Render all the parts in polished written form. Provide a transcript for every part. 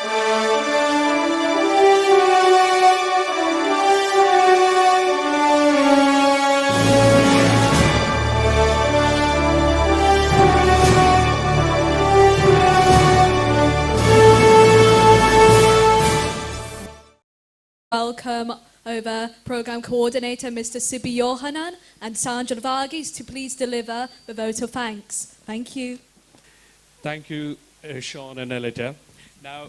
Welcome over Programme Coordinator Mr. Sibi Yohanan and Sandra Varghese to please deliver the vote of thanks. Thank you. Thank you, Sean and Elita. Now,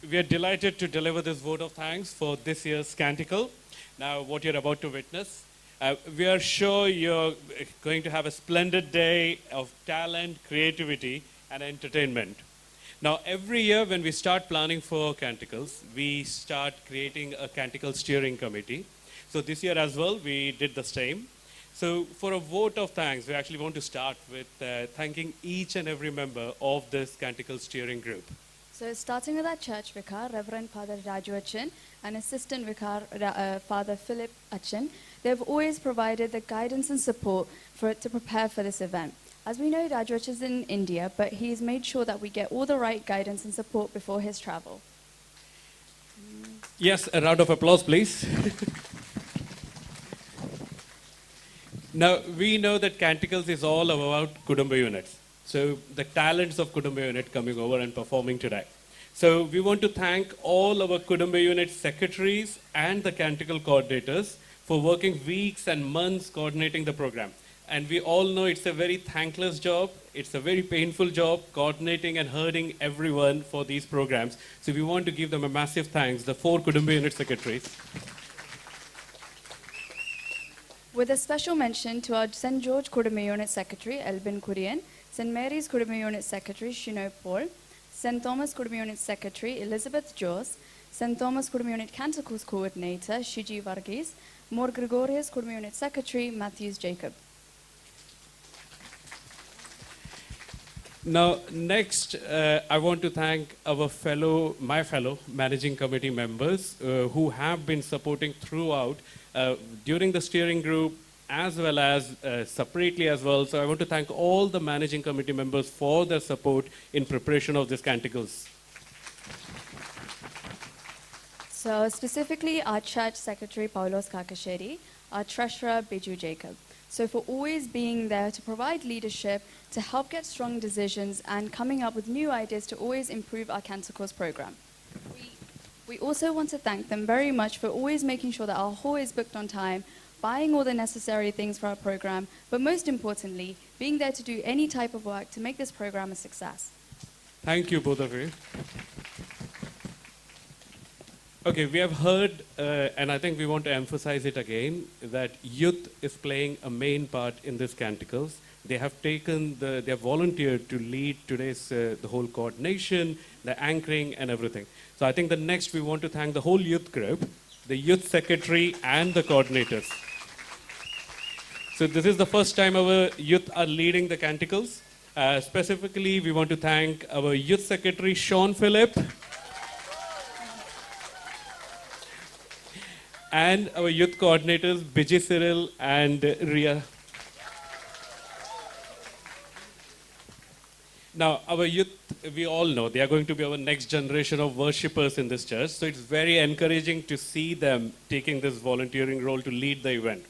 we are delighted to deliver this vote of thanks for this year's Canticle. Now, what you're about to witness, we are sure you're going to have a splendid day of talent, creativity, and entertainment. Now, every year when we start planning for Canticles, we start creating a Canticle steering committee. So this year as well, we did the same. So for a vote of thanks, we actually want to start with thanking each and every member of this Canticle steering group. So starting with our church vicar, Reverend Father Raju Achan, and Assistant Vicar, Father Philip Achan, they've always provided the guidance and support to prepare for this event. As we know, Raju is in India, but he's made sure that we get all the right guidance and support before his travel. Yes, a round of applause, please. Now, we know that Canticles is all about Kudumba units. So the talents of Kudumba unit coming over and performing today. So we want to thank all our Kudumba unit secretaries and the Canticle coordinators for working weeks and months coordinating the program. And we all know it's a very thankless job. It's a very painful job, coordinating and herding everyone for these programs. So we want to give them a massive thanks, the 4 Kudumba unit secretaries. With a special mention to our St. George Kudumba Unit Secretary, Elbin Kurian, St. Mary's Kudumba Unit Secretary, Shino Paul, St. Thomas Kudumba Unit Secretary, Elizabeth Jos, St. Thomas Kudumba Unit Canticles Coordinator, Shiji Varghese, More Gregorius Kudumba Unit Secretary, Matthews Jacob. Now, next, I want to thank my fellow managing committee members who have been supporting throughout during the steering group as well as separately as well. So I want to thank all the managing committee members for their support in preparation of this Canticles. So specifically our church secretary, Paulos Kakasheri, our treasurer, Biju Jacob. So for always being there to provide leadership, to help get strong decisions, and coming up with new ideas to always improve our Canticles program. We also want to thank them very much for always making sure that our hall is booked on time, buying all the necessary things for our program, but most importantly, being there to do any type of work to make this program a success. Thank you, both of you. Okay, we have heard, and I think we want to emphasize it again, that youth is playing a main part in this Canticles. They have they have volunteered to lead today's, the whole coordination, the anchoring, and everything. So I think the next we want to thank the whole youth group, the youth secretary, and the coordinators. So this is the first time our youth are leading the Canticles. Specifically, we want to thank our youth secretary, Sean Phillip, and our youth coordinators, Bijay Cyril and Ria. Now, our youth, we all know, they are going to be our next generation of worshippers in this church. So it's very encouraging to see them taking this volunteering role to lead the event.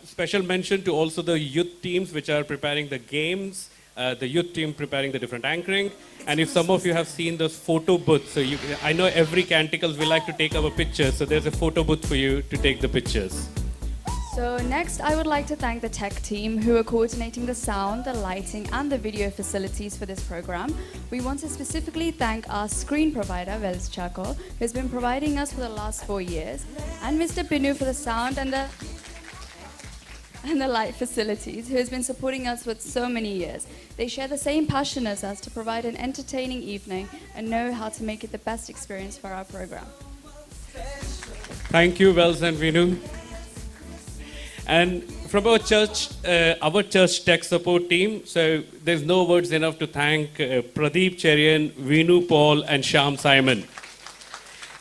Special mention to also the youth teams which are preparing the games, the youth team preparing the different anchoring. And if some of you have seen those photo booths, so I know every Canticles we like to take our pictures, so there's a photo booth for you to take the pictures. So next, I would like to thank the tech team who are coordinating the sound, the lighting, and the video facilities for this program. We want to specifically thank our screen provider, Wells Chaco, who has been providing us for the last 4 years, and Mr. Pinu for the sound and the light facilities, who has been supporting us for so many years. They share the same passion as us to provide an entertaining evening and know how to make it the best experience for our program. Thank you, Wells and Vinu. And from our church tech support team, so there's no words enough to thank Pradeep Cherian, Vinu Paul, and Sham Simon.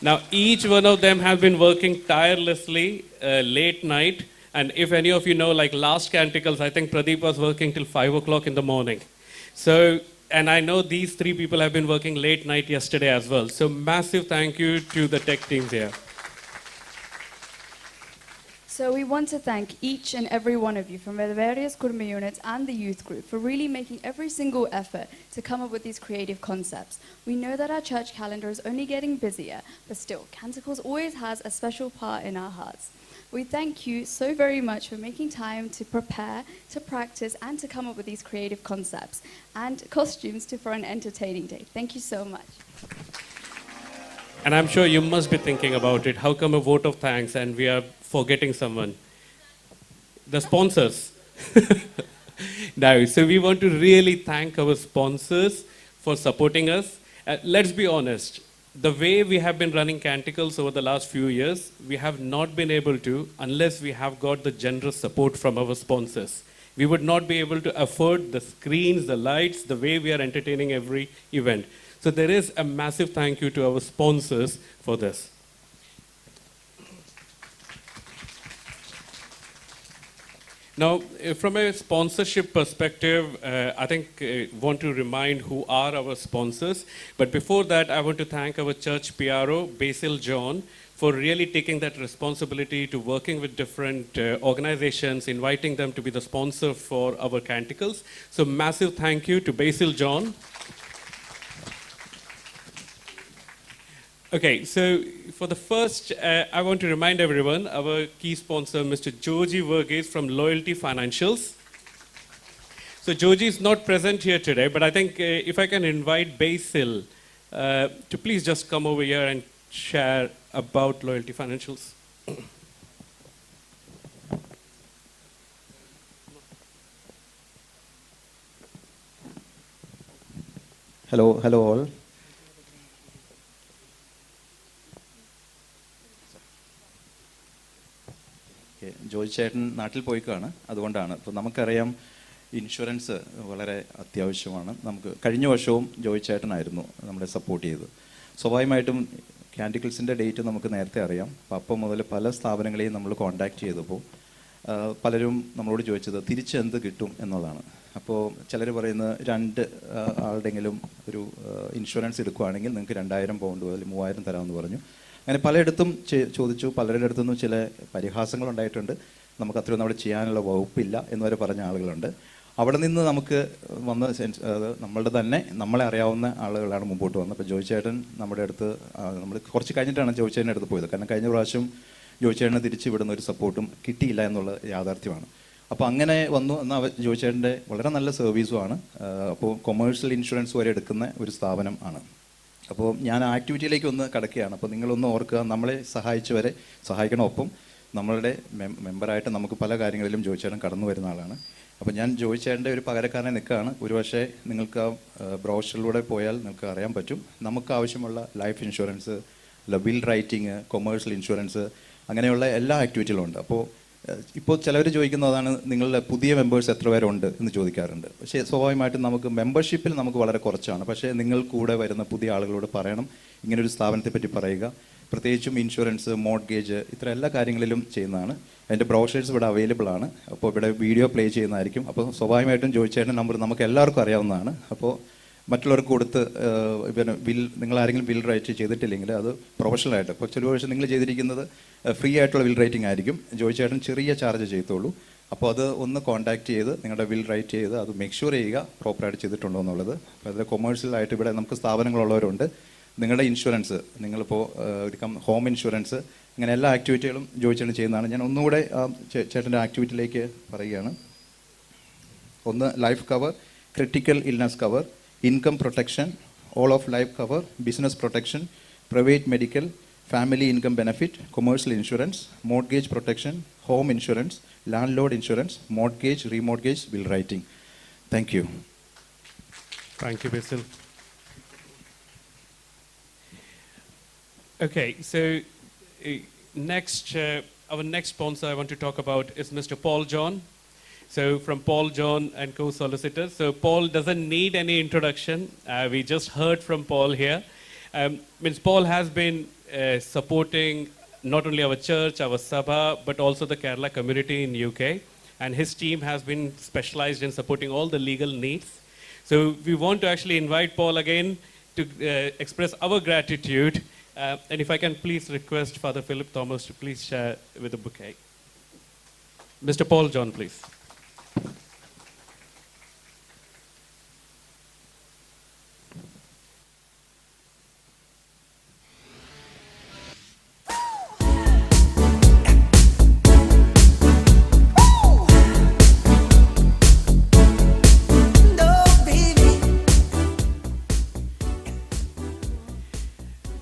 Now, each one of them have been working tirelessly late night. And if any of you know, like last Canticles, I think Pradeep was working till 5 o'clock in the morning. So And I know these three people have been working late night yesterday as well. So massive thank you to the tech teams here. So we want to thank each and every one of you from the various Kurma units and the youth group for really making every single effort to come up with these creative concepts. We know that our church calendar is only getting busier, but still, Canticles always has a special part in our hearts. We thank you so very much for making time to prepare, to practice, and to come up with these creative concepts and costumes for an entertaining day. Thank you so much. And I'm sure you must be thinking about it. How come a vote of thanks and we are forgetting someone? The sponsors. Now, so we want to really thank our sponsors for supporting us. Let's be honest. The way we have been running Canticles over the last few years, we have not been able to unless we have got the generous support from our sponsors. We would not be able to afford the screens, the lights, the way we are entertaining every event. So there is a massive thank you to our sponsors for this. Now, from a sponsorship perspective, I think I want to remind who are our sponsors. But before that, I want to thank our church PRO, Basil John, for really taking that responsibility to working with different organizations, inviting them to be the sponsor for our Canticles. So massive thank you to Basil John. Okay, so for the first, I want to remind everyone, our key sponsor, Mr. Joji Verghese from Loyalty Financials. So Joji is not present here today, but I think if I can invite Basil to please just come over here and share about Loyalty Financials. Hello all. Joy ചേട്ടൻ നാട്ടിൽ പോയിക്കാണ്, അതുകൊണ്ടാണ്. ഇപ്പോൾ നമുക്കറിയാം insurance വളരെ അത്യാവശ്യമാണ്. നമുക്ക് കഴിഞ്ഞ വർഷവും ജോയി ചേട്ടനായിരുന്നു നമ്മളെ സപ്പോർട്ട് ചെയ്തത്. സ്വാഭാവികമായിട്ടും ക്യാൻറ്റിക്കിൾസിൻ്റെ ഡേറ്റ് നമുക്ക് നേരത്തെ അറിയാം. അപ്പോൾ മുതൽ പല സ്ഥാപനങ്ങളെയും നമ്മൾ കോൺടാക്റ്റ് ചെയ്തപ്പോൾ പലരും നമ്മളോട് ചോദിച്ചത് തിരിച്ച് എന്ത് കിട്ടും എന്നുള്ളതാണ്. അപ്പോൾ ചിലർ പറയുന്നത് 2 ആളുടെങ്കിലും ഒരു ഇൻഷുറൻസ് എടുക്കുകയാണെങ്കിൽ നിങ്ങൾക്ക് 2000 പൗണ്ട് മുതൽ 3000 തരാമെന്ന് പറഞ്ഞു. അങ്ങനെ പലയിടത്തും ചോദിച്ചു. പലരുടെ അടുത്തുനിന്നും ചില പരിഹാസങ്ങളുണ്ടായിട്ടുണ്ട്. നമുക്ക് അത്രയൊന്നും അവിടെ ചെയ്യാനുള്ള വകുപ്പില്ല എന്ന് വരെ പറഞ്ഞ ആളുകളുണ്ട്. അവിടെ നിന്ന് നമുക്ക് വന്ന നമ്മളുടെ തന്നെ നമ്മളെ അറിയാവുന്ന ആളുകളാണ് മുമ്പോട്ട് വന്നത്. അപ്പോൾ ജോയി ചേട്ടൻ നമ്മുടെ അടുത്ത് നമ്മൾ കുറച്ച് കഴിഞ്ഞിട്ടാണ് ജോയി ചേട്ടൻ്റെ അടുത്ത് പോയത്. കാരണം കഴിഞ്ഞ പ്രാവശ്യം ജോയി ചേട്ടനെ തിരിച്ച് വിടുന്ന ഒരു സപ്പോർട്ടും കിട്ടിയില്ല എന്നുള്ള യാഥാർത്ഥ്യമാണ്. അപ്പോൾ അങ്ങനെ വന്നു. എന്നാൽ ജോയി ചേട്ടൻ്റെ വളരെ നല്ല സർവീസുമാണ്. അപ്പോൾ കൊമേഴ്ഷ്യൽ ഇൻഷുറൻസ് വരെ എടുക്കുന്ന ഒരു സ്ഥാപനം ആണ്. അപ്പോൾ ഞാൻ ആക്ടിവിറ്റിയിലേക്ക് ഒന്ന് കടക്കുകയാണ്. അപ്പോൾ നിങ്ങളൊന്ന് ഓർക്കുക, നമ്മളെ സഹായിച്ചവരെ സഹായിക്കണം. ഒപ്പം നമ്മളുടെ മെമ്പറായിട്ട് നമുക്ക് പല കാര്യങ്ങളിലും ജോയി ചേട്ടൻ കടന്നു വരുന്ന ആളാണ്. അപ്പോൾ ഞാൻ ജോയി ചേട്ടൻ്റെ ഒരു പകരക്കാരനെ നിൽക്കുകയാണ്. ഒരുപക്ഷെ നിങ്ങൾക്ക് ആ ബ്രൗഷറിലൂടെ പോയാൽ നിങ്ങൾക്ക് അറിയാൻ പറ്റും. നമുക്ക് ആവശ്യമുള്ള life insurance, bill writing, commercial insurance, അങ്ങനെയുള്ള എല്ലാ ആക്ടിവിറ്റികളും ഉണ്ട്. അപ്പോൾ ഇപ്പോൾ ചിലവർ ചോദിക്കുന്നതാണ് നിങ്ങളുടെ പുതിയ മെമ്പേഴ്സ് എത്ര പേരുണ്ട് എന്ന് ചോദിക്കാറുണ്ട്. പക്ഷേ സ്വാഭാവികമായിട്ടും നമുക്ക് മെമ്പർഷിപ്പിൽ നമുക്ക് വളരെ കുറച്ചാണ്. പക്ഷേ നിങ്ങൾ കൂടെ വരുന്ന പുതിയ ആളുകളോട് പറയണം, ഇങ്ങനൊരു സ്ഥാപനത്തെപ്പറ്റി പറയുക. പ്രത്യേകിച്ചും ഇൻഷുറൻസ്, മോർട്ട്ഗേജ്, ഇത്ര എല്ലാ കാര്യങ്ങളിലും ചെയ്യുന്നതാണ്. അതിൻ്റെ ബ്രോഷേഴ്സ് ഇവിടെ അവൈലബിൾ ആണ്. അപ്പോൾ ഇവിടെ വീഡിയോ പ്ലേ ചെയ്യുന്നതായിരിക്കും. അപ്പോൾ സ്വാഭാവികമായിട്ടും ജോയി ചേട്ടൻ്റെ നമ്പർ നമുക്ക് എല്ലാവർക്കും അറിയാവുന്നതാണ്. അപ്പോൾ മറ്റുള്ളവർക്ക് കൊടുത്ത് പിന്നെ നിങ്ങൾ ആരെങ്കിലും ബിൽ റൈറ്റ് ചെയ്തിട്ടില്ലെങ്കിൽ അത് പ്രൊഫഷണലായിട്ട്, ഇപ്പോൾ ചില വർഷം നിങ്ങൾ ചെയ്തിരിക്കുന്നത് ഫ്രീ ആയിട്ടുള്ള ബിൽ റൈറ്റിംഗ് ആയിരിക്കും. ജോയി ചേട്ടൻ ചെറിയ ചാർജ് ചെയ്തോളൂ. അപ്പോൾ അത് ഒന്ന് കോൺടാക്ട് ചെയ്ത് നിങ്ങളുടെ ബിൽ റൈറ്റ് ചെയ്ത് അത് മേക്ക് ഷുവർ ചെയ്യുക പ്രോപ്പറായിട്ട് ചെയ്തിട്ടുണ്ടോ എന്നുള്ളത്. അപ്പോൾ അതിൽ കൊമേഴ്ഷ്യലായിട്ട് ഇവിടെ നമുക്ക് സ്ഥാപനങ്ങളുള്ളവരുണ്ട്. നിങ്ങളുടെ ഇൻഷുറൻസ്, നിങ്ങളിപ്പോൾ ഹോം ഇൻഷുറൻസ്, ഇങ്ങനെ എല്ലാ ആക്ടിവിറ്റികളും ജോയി ചേട്ടൻ ചെയ്യുന്നതാണ്. ഞാൻ ഒന്നുകൂടെ ചേട്ടൻ്റെ ആക്ടിവിറ്റിയിലേക്ക് പറയുകയാണ്. ഒന്ന് life cover, critical illness cover, income protection, all of life cover, business protection, private medical, family income benefit, commercial insurance, mortgage protection, home insurance, landlord insurance, mortgage, remortgage, will writing. Thank you. Thank you, Basil. Okay, so our next sponsor I want to talk about is Mr. Paul John. So from Paul John and co-solicitors. So Paul doesn't need any introduction. We just heard from Paul here. Paul has been supporting not only our church, our Sabha, but also the Kerala community in UK. And his team has been specialized in supporting all the legal needs. So we want to actually invite Paul again to express our gratitude. And if I can please request Father Philip Thomas to please share with the bouquet. Mr. Paul John, please.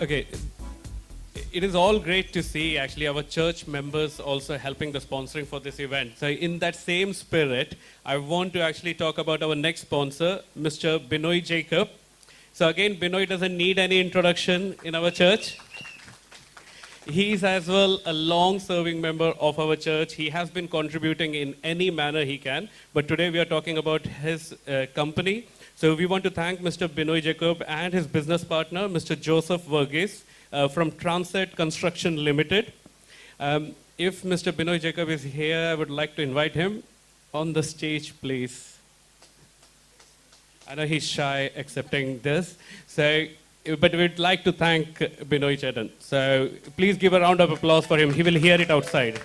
Okay, it is all great to see actually our church members also helping the sponsoring for this event. So in that same spirit, I want to actually talk about our next sponsor, Mr. Binoy Jacob. So again, Binoy doesn't need any introduction in our church. He is as well a long-serving member of our church. He has been contributing in any manner he can, but today we are talking about his company. So we want to thank Mr. Binoy Jacob and his business partner, Mr. Joseph Verghese from Transit Construction Limited. If Mr. Binoy Jacob is here, I would like to invite him on the stage, please. I know he's shy accepting this, so, but we'd like to thank Binoy Chetan. So please give a round of applause for him. He will hear it outside.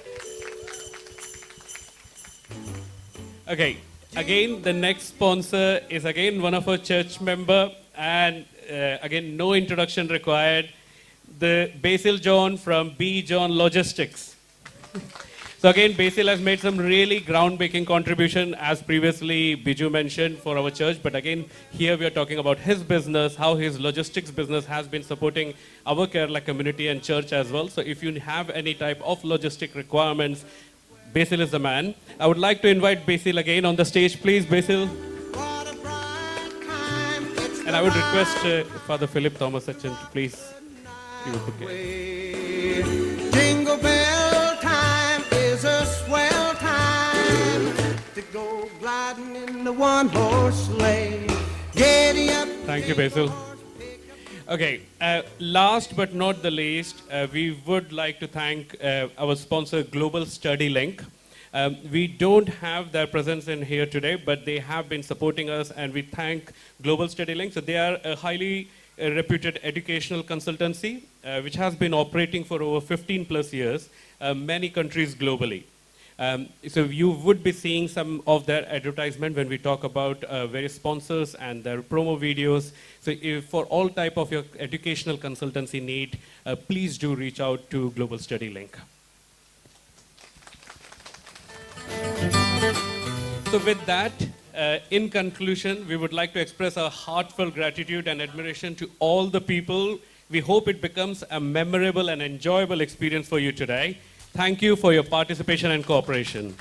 Okay. Again, the next sponsor is again one of our church member, and again, no introduction required. The Basil John from B. John Logistics. So again, Basil has made some really groundbreaking contribution, as previously Biju mentioned, for our church. But again, here we are talking about his business, how his logistics business has been supporting our Kerala community and church as well. So if you have any type of logistic requirements, Basil is the man. I would like to invite Basil again on the stage, please, Basil. And I would request Father Philip Thomas to please give a bouquet. Jingle bell time is a swell time to go gliding in the one-horse sleigh. Giddy up. Thank you, Basil. Okay, last but not the least, we would like to thank our sponsor, Global Study Link. We don't have their presence in here today, but they have been supporting us, and we thank Global Study Link. So they are a highly reputed educational consultancy, which has been operating for over 15 plus years, many countries globally. So you would be seeing some of their advertisement when we talk about various sponsors and their promo videos. So if for all type of your educational consultancy need, please do reach out to Global Study Link. So with that, in conclusion, we would like to express our heartfelt gratitude and admiration to all the people. We hope it becomes a memorable and enjoyable experience for you today. Thank you for your participation and cooperation.